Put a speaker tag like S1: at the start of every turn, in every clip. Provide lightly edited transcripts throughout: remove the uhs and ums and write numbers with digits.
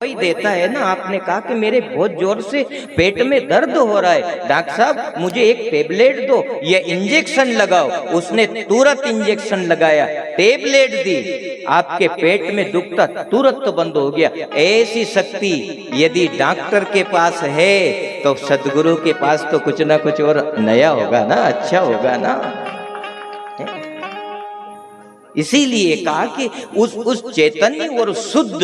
S1: वही देता है ना। आपने कहा कि मेरे बहुत जोर से पेट में दर्द हो रहा है, डॉक्टर साहब मुझे एक टेबलेट दो या इंजेक्शन लगाओ। उसने तुरंत इंजेक्शन लगाया, टेबलेट दी, आपके पेट में दुखता तुरंत बंद हो गया। ऐसी शक्ति यदि डॉक्टर के पास है तो सदगुरु के पास तो कुछ ना कुछ और नया होगा ना, अच्छा होगा ना। इसीलिए कहा कि उस चैतन्य और शुद्ध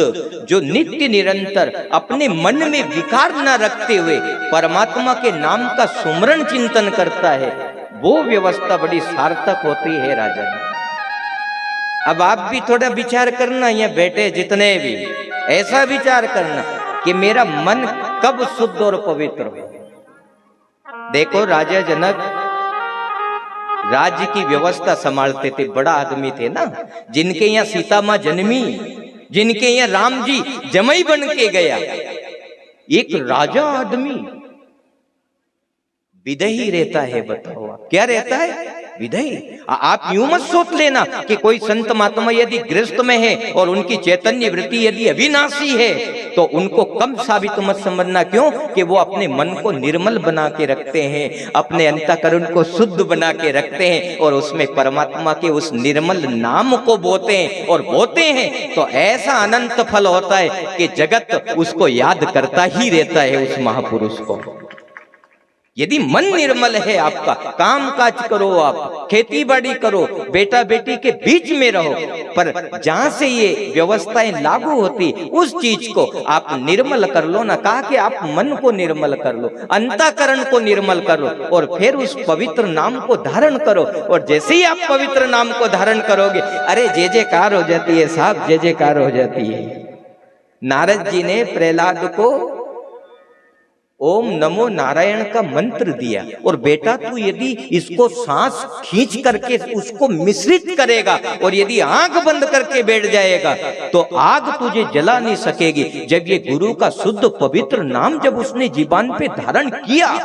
S1: जो नित्य निरंतर अपने मन में विकार न रखते हुए परमात्मा के नाम का सुमरण चिंतन करता है, वो व्यवस्था बड़ी सार्थक होती है राजन। अब आप भी थोड़ा विचार करना, यहाँ बैठे जितने भी, ऐसा विचार करना कि मेरा मन कब शुद्ध और पवित्र हो। देखो राजा जनक राज्य की व्यवस्था संभालते थे, बड़ा आदमी थे ना, जिनके यहाँ सीता माँ जन्मी, जिनके यहाँ राम जी जमाई बन के गया। एक राजा आदमी विदेही रहता है, बताओ आप क्या रहता है, विदेही। आप यूं मत सोच लेना कि कोई संत महात्मा यदि गृहस्थ में है और उनकी चैतन्य वृत्ति यदि अविनाशी है तो उनको कम साबित मत समझना। क्यों कि वो अपने मन को निर्मल बना के रखते हैं, अपने अंतःकरण को शुद्ध बना के रखते हैं और उसमें परमात्मा के उस निर्मल नाम को बोते हैं, और बोते हैं तो ऐसा अनंत फल होता है कि जगत उसको याद करता ही रहता है, उस महापुरुष को। यदि मन निर्मल है आपका, काम काज करो, आप खेती बाड़ी करो, बेटा बेटी के बीच में रहो, पर जहां से ये व्यवस्थाएं लागू होती उस चीज को आप निर्मल कर लो ना। कहा कि आप मन को निर्मल कर लो, अंतःकरण को निर्मल कर लो और फिर उस पवित्र नाम को धारण करो। और जैसे ही आप पवित्र नाम को धारण करोगे, अरे जय जयकार हो जाती है साहब, जय जयकार हो जाती है। नारद जी ने प्रहलाद को ओम नमो नारायण का मंत्र दिया, और बेटा तू यदि इसको सांस खींच करके उसको मिश्रित करेगा और यदि आंख बंद करके बैठ जाएगा तो आग तुझे जला नहीं सकेगी। जब ये गुरु का शुद्ध पवित्र नाम जब उसने जीवान पे धारण किया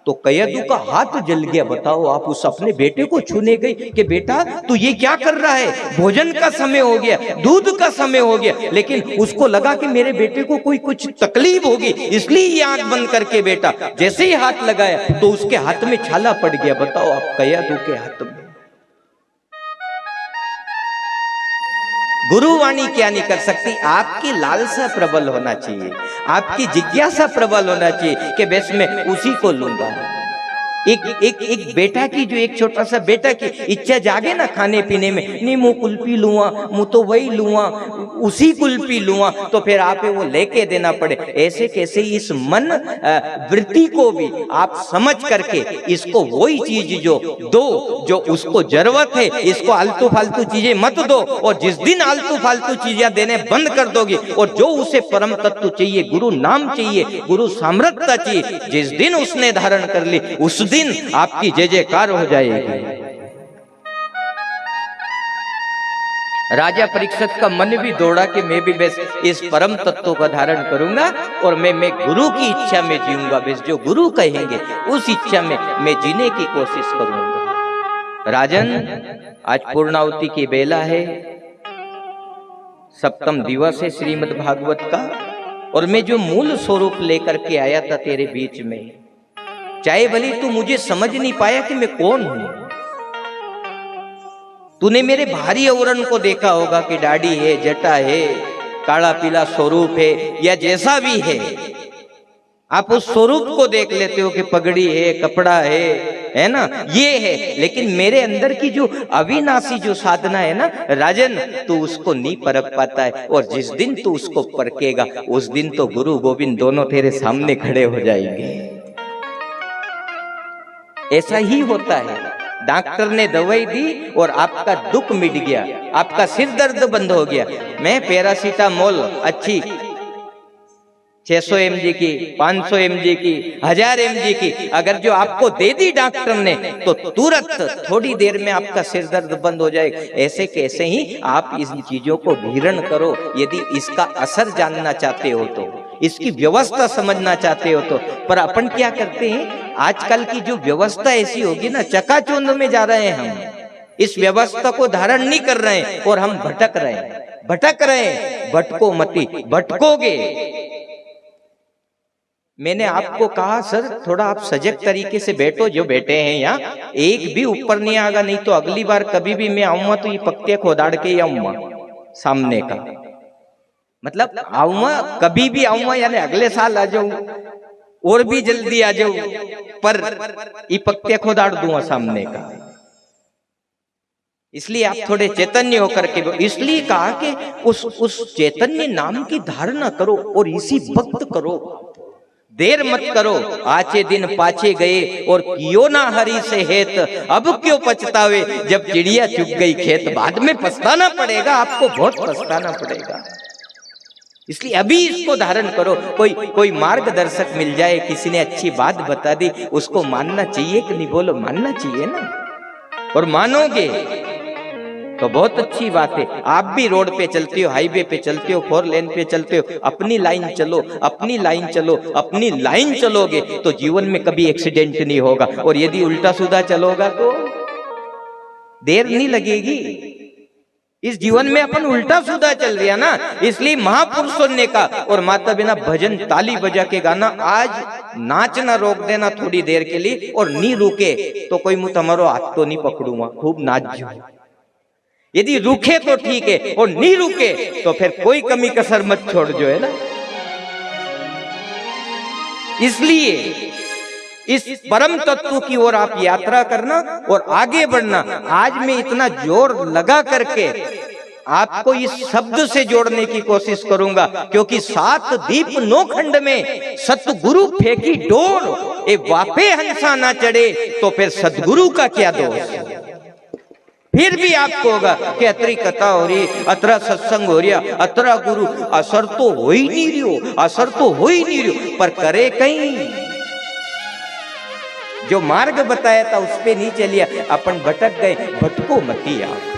S1: तो कयदू का हाथ जल गया। बताओ आप, उस अपने बेटे को छूने गई कि बेटा तू ये क्या कर रहा है, भोजन का समय हो गया, दूध का समय हो गया, लेकिन उसको लगा कि मेरे बेटे को कोई कुछ तकलीफ होगी, इसलिए ये आंख बंद करके बेटा जैसे ही हाथ लगाया तो उसके हाथ में छाला पड़ गया। बताओ आप, कयदू के हाथ में। गुरुवाणी क्या नहीं कर सकती, आपकी लालसा प्रबल होना चाहिए, आपकी जिज्ञासा प्रबल होना चाहिए कि बस मैं उसी को लूंगा। एक बेटा की, जो एक छोटा सा बेटा की इच्छा जागे ना खाने पीने में, नहीं मुँह कुल्फी लूंगा, मुँह तो वही लूंगा, उसी कुल्फी लूंगा, तो फिर आप वो लेके देना पड़े। ऐसे कैसे इस मन वृत्ति को भी आप समझ करके इसको वही चीज जो दो जो उसको जरूरत है, इसको आलतू फालतू चीजें मत दो। और जिस दिन आलतू फालतू चीजें देने बंद कर दोगे और जो उसे परम तत्व चाहिए, गुरु नाम चाहिए, गुरु सामर्थ्य चाहिए, जिस दिन उसने धारण कर ली उस दिन आपकी जय जयकार हो जाएगी। राजा परीक्षित का मन भी दौड़ा कि मैं भी बस इस परम तत्व का धारण करूंगा और मैं गुरु की इच्छा में जीऊंगा, बस जो गुरु कहेंगे उस इच्छा में मैं जीने की कोशिश करूंगा। राजन, आज पूर्णाहुति की बेला है, सप्तम दिवस है श्रीमद् भागवत का, और मैं जो मूल स्वरूप लेकर के आया था तेरे बीच में, चाहे भले तू मुझे समझ नहीं पाया कि मैं कौन हूं, तूने मेरे भारी आवरण को देखा होगा कि दाढ़ी है, जटा है, काला पीला स्वरूप है या जैसा भी है, आप उस स्वरूप को देख लेते हो कि पगड़ी है, कपड़ा है ना, ये है। लेकिन मेरे अंदर की जो अविनाशी जो साधना है ना राजन, तू उसको नहीं परख पाता है, और जिस दिन तू उसको परखेगा उस दिन तो गुरु गोविंद दोनों तेरे सामने खड़े हो जाएंगे। ऐसा ही होता है, डॉक्टर ने दवाई दी और आपका दुख मिट गया, आपका सिर दर्द बंद हो गया। मैं पैरासीटामोल अच्छी 600 mg की, 500 mg की, 1000 mg की अगर जो आपको दे दी डॉक्टर ने तो तुरंत थोड़ी देर में आपका सिर दर्द बंद हो जाएगा। ऐसे कैसे ही आप इन चीजों को घृण करो, यदि इसका असर जानना चाहते हो तो, इसकी व्यवस्था समझना चाहते हो तो। पर अपन क्या करते हैं, आजकल की जो व्यवस्था ऐसी होगी ना, चकाचौंध में जा रहे हैं हम, इस व्यवस्था को धारण नहीं कर रहे हैं और हम भटक रहे हैं। भटको मती, भटकोगे। मैंने आपको कहा सर थोड़ा आप सजग तरीके से बैठो, जो बैठे हैं यहाँ एक भी ऊपर नहीं आएगा, नहीं तो अगली बार कभी भी मैं आऊंगा तो ये पक्के खोदाड़ के ही आऊंगा सामने का, मतलब आऊंगा कभी भी आऊंगा, यानी अगले साल आ जाऊं और भी जल्दी आ जाऊं, पर ये पक्के खोदाड़ दूंगा सामने का। इसलिए आप थोड़े चैतन्य होकर के, इसलिए कहा कि उस चैतन्य नाम की धारणा करो और इसी वक्त करो, देर मत करो। आचे दिन पाछे गए और कियो ना हरी से हेत, अब क्यों पछतावे जब चिड़िया चुग गई खेत। बाद में पछताना पड़ेगा, आपको बहुत पछताना पड़ेगा, इसलिए अभी इसको धारण करो। कोई मार्गदर्शक मिल जाए, किसी ने अच्छी बात बता दी, उसको मानना चाहिए कि नहीं, बोलो मानना चाहिए ना, और मानोगे तो बहुत अच्छी बात है। आप भी रोड पे चलते हो, हाईवे पे चलते हो, 4 लेन पे चलते हो, अपनी लाइन चलो, अपनी लाइन चलो, अपनी लाइन चलोगे तो जीवन में कभी एक्सीडेंट नहीं होगा। और यदि उल्टा सीधा चलोगा तो देर नहीं लगेगी। इस जीवन में अपन उल्टा सीधा चल रहा ना, इसलिए महापुरुषों ने कहा, और माता बिना भजन ताली बजा के गाना, आज नाचना रोक देना थोड़ी देर के लिए, और नहीं रुके तो कोई मुँह तुम्हारो हाथ तो नहीं पकड़ूंगा, खूब नाच जो। यदि रुके तो ठीक है, और नहीं रुके तो फिर कोई कमी कसर मत छोड़ जो, है ना। इसलिए इस परम तत्व की ओर आप यात्रा करना और आगे बढ़ना। आज मैं इतना जोर लगा करके आपको इस शब्द से जोड़ने की कोशिश करूंगा, क्योंकि 7 दीप 9 खंड में सतगुरु फेंकी डोर, ए वापे हंसा ना चढ़े तो फिर सतगुरु का क्या दोष। फिर भी आपको होगा कि अतरी कथा हो रही, अतरा सत्संग हो रहा, अतरा गुरु, असर तो हो ही नहीं रही, असर तो हो ही नहीं रही, पर करे कहीं जो मार्ग बताया था उस पे नहीं चलिया, अपन भटक गए। भटको मती आप।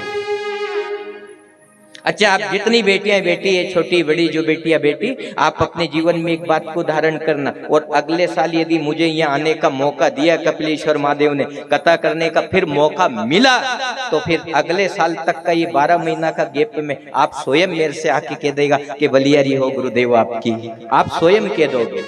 S1: अच्छा, आप जितनी बेटियां बेटी है, छोटी बड़ी जो बेटियां बेटी, आप अपने जीवन में एक बात को धारण करना, और अगले साल यदि मुझे यहाँ आने का मौका दिया कपिलेश्वर महादेव ने, कथा करने का फिर मौका मिला, तो फिर अगले साल तक का ये 12 महीना का गैप में आप स्वयं मेरे से आके कह देगा कि बलियारी हो गुरुदेव आपकी, आप स्वयं कह दोगे।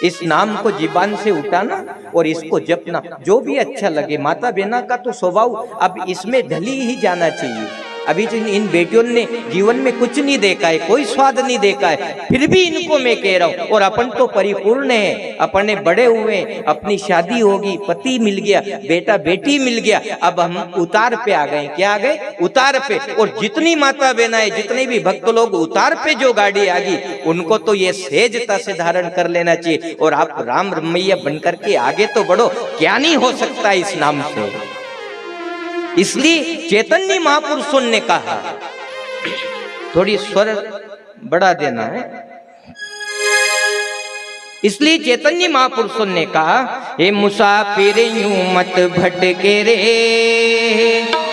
S1: इस नाम को जीवान से उठाना और इसको जपना, जो भी अच्छा लगे। माता बहना का तो स्वभाव अब इसमें ढली ही जाना चाहिए। अभी इन बेटियों ने जीवन में कुछ नहीं देखा है, कोई स्वाद नहीं देखा है, फिर भी इनको मैं कह रहा हूँ। और अपन तो परिपूर्ण है, अपने बड़े हुए, अपनी शादी होगी, पति मिल गया, बेटा बेटी मिल गया, अब हम उतार पे आ गए। क्या आ गए? उतार पे। और जितनी माता बहना है, जितने भी भक्त लोग उतार पे जो गाड़ी आ गई, उनको तो ये सहजता से धारण कर लेना चाहिए। और आप राम रमैया बनकर के आगे तो बढ़ो, क्या नहीं हो सकता इस नाम से। इसलिए चैतन्य महापुरुषों ने कहा, थोड़ी स्वर बढ़ा देना है, इसलिए चैतन्य महापुरुषों ने कहा, हे मुसाफिर यूं मत भटके रे,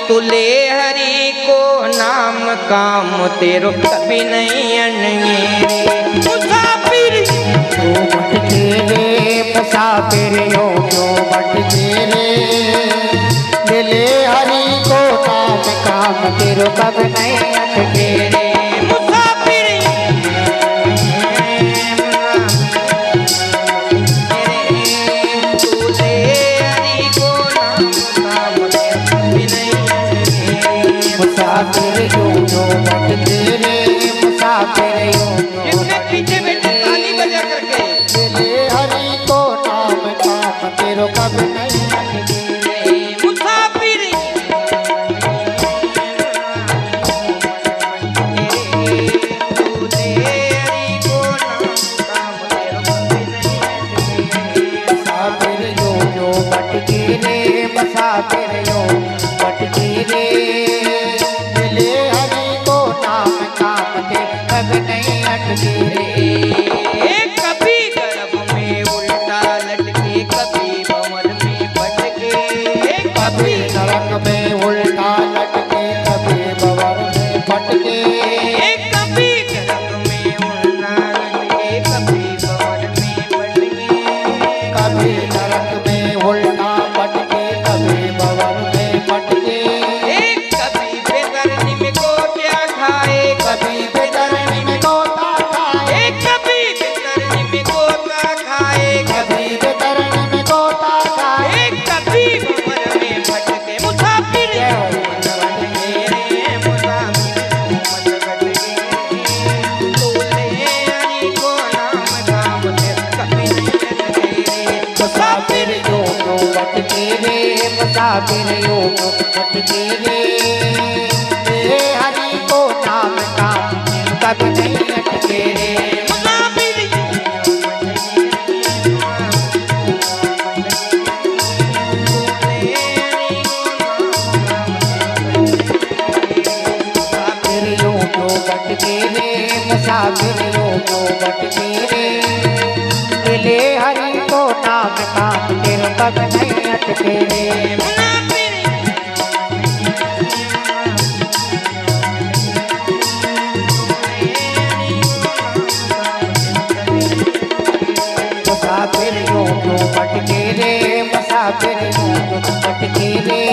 S1: तू ले हरि को नाम काम तेरो कभी नहीं अनगे। मुसाफिर यूं भटके रे, मुसाफिर यूं भटके रे, ले हरि को नाम काम तेरो कब नहीं अटके रे। मुसाफिर तू ले हरि को नाम काम तेरो कभी नहीं अटके। मुसाफिर यूं भटके रे, मुसाफिर यूं। जिसने पीछे बैठे ताली बजा करके, ले हरि को नाम काम तेरो कभी नहीं अटके। मुसाफिर यूं भटके रे, ले हरि को नाम काम तेरो कभी नहीं अटके रे। कभी गर्भ में उल्टा लटके, कभी भंवर में भटके, कभी नरक में उल्टा लटके, कभी भंवर में भटके, कभी गर्भ में उल्टा लटके, कभी भंवर में भटके, कभी नरक में उल्टा भटके, कभी भंवर में भटके, कभी बेदर्दी में गोटियां खाए, कभी
S2: मुसाफिर योग भटके रे, ये हरि को नाम काम कभी नहीं अटके रे। मुसाफिर योग भटके रे, मुसाफिर योग भटके रे, ले हरि को नाम काम फिर कभी नहीं अटके रे। मुसाफिर योग भटके रे, मुसाफिर योग भटके रे,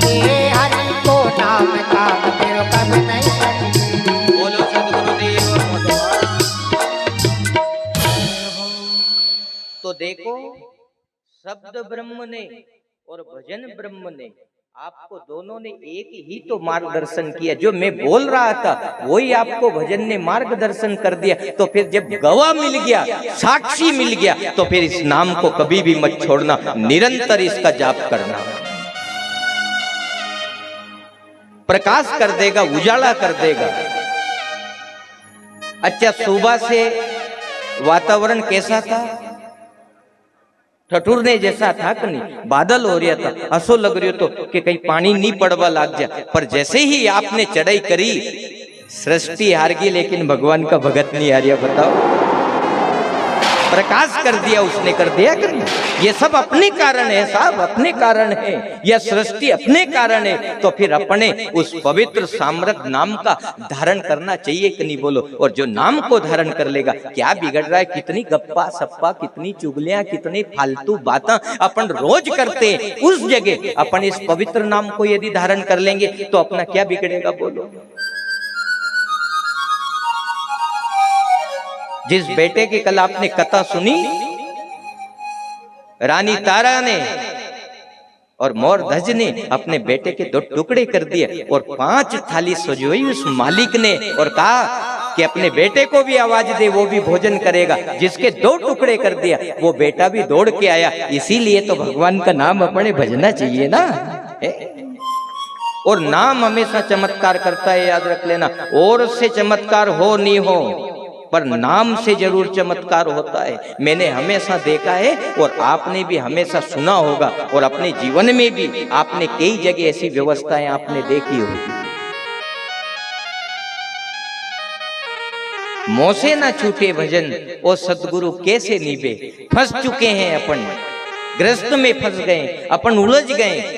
S2: ये हरि को नाम काम फिर कभी नहीं अटके।
S1: बोलो सद्गुरुदेव भगवान। तो देखो, शब्द ब्रह्म ने और भजन ब्रह्म ने आपको दोनों ने एक ही तो मार्गदर्शन किया। जो मैं बोल रहा था वही आपको भजन ने मार्गदर्शन कर दिया। तो फिर जब गवाह मिल गया, साक्षी मिल गया, तो फिर इस नाम को कभी भी मत छोड़ना, निरंतर इसका जाप करना। प्रकाश कर देगा, उजाला कर देगा। अच्छा, सुबह से वातावरण कैसा था? ठठुरने जैसा था कि नहीं? बादल हो रहा था, असो लग रही तो कि कहीं पानी नहीं पड़वा लग जाए। पर जैसे ही आपने चढ़ाई करी, सृष्टि हार गई लेकिन भगवान का भगत नहीं हारिया। बताओ, प्रकाश कर दिया उसने, कर दिया कर। ये सब अपने कारण है साहब, अपने कारण है। यह सृष्टि अपने कारण है। तो फिर अपने उस पवित्र सामर्थ नाम का धारण करना चाहिए कि नहीं? बोलो। और जो नाम को धारण कर लेगा, क्या बिगड़ रहा है? कितनी गप्पा सप्पा, कितनी चुगलियां, कितनी फालतू बातें अपन रोज करते हैं। उस जगह अपन इस पवित्र नाम को यदि धारण कर लेंगे तो अपना क्या बिगड़ेगा? बोलो। जिस बेटे की कल आपने कथा सुनी, रानी तारा ने और मोर ध्वज ने अपने बेटे के 2 टुकड़े कर दिए और 5 थाली सजोई उस मालिक ने और कहा कि अपने बेटे को भी आवाज दे, वो भी भोजन करेगा। जिसके 2 टुकड़े कर दिया वो बेटा भी दौड़ के आया। इसीलिए तो भगवान का नाम अपने भजना चाहिए ना। और नाम हमेशा चमत्कार करता है, याद रख लेना। और से चमत्कार हो नहीं हो, पर नाम से जरूर चमत्कार होता है। मैंने हमेशा देखा है और आपने भी हमेशा सुना होगा, और अपने जीवन में भी आपने कई जगह ऐसी व्यवस्थाएं आपने देखी होगी। मोह से ना छूटे भजन, ओ सद्गुरु कैसे निभे। फंस चुके हैं अपन, ग्रस्त में फंस गए अपन, उलझ गए।